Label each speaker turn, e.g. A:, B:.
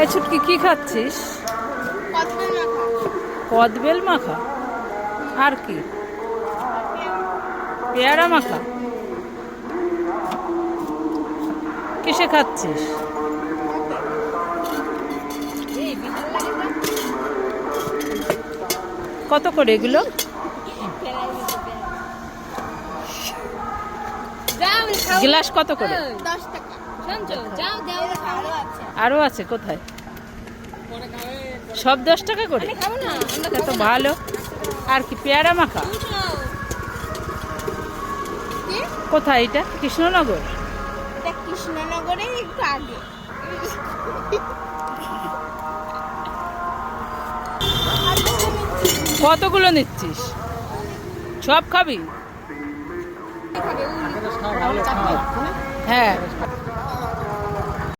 A: এই ছুটকি কি খাচ্ছিস? কদবেল মাখা। আর কি? পেয়ারা মাখা। কিসে খাচ্ছিস? কত করে এগুলো? গ্লাস কত করে?
B: 10 টাকা।
A: আরো আছে কোথায়? সব 10 টাকা করে? এত ভালো। আর কি পেয়ারা মাখা? কোথায় এটা? কৃষ্ণনগর?
B: এটা কৃষ্ণনগরের একটু আগে।
A: কতগুলো নিচ্ছিস? সব খাবি? হ্যাঁ।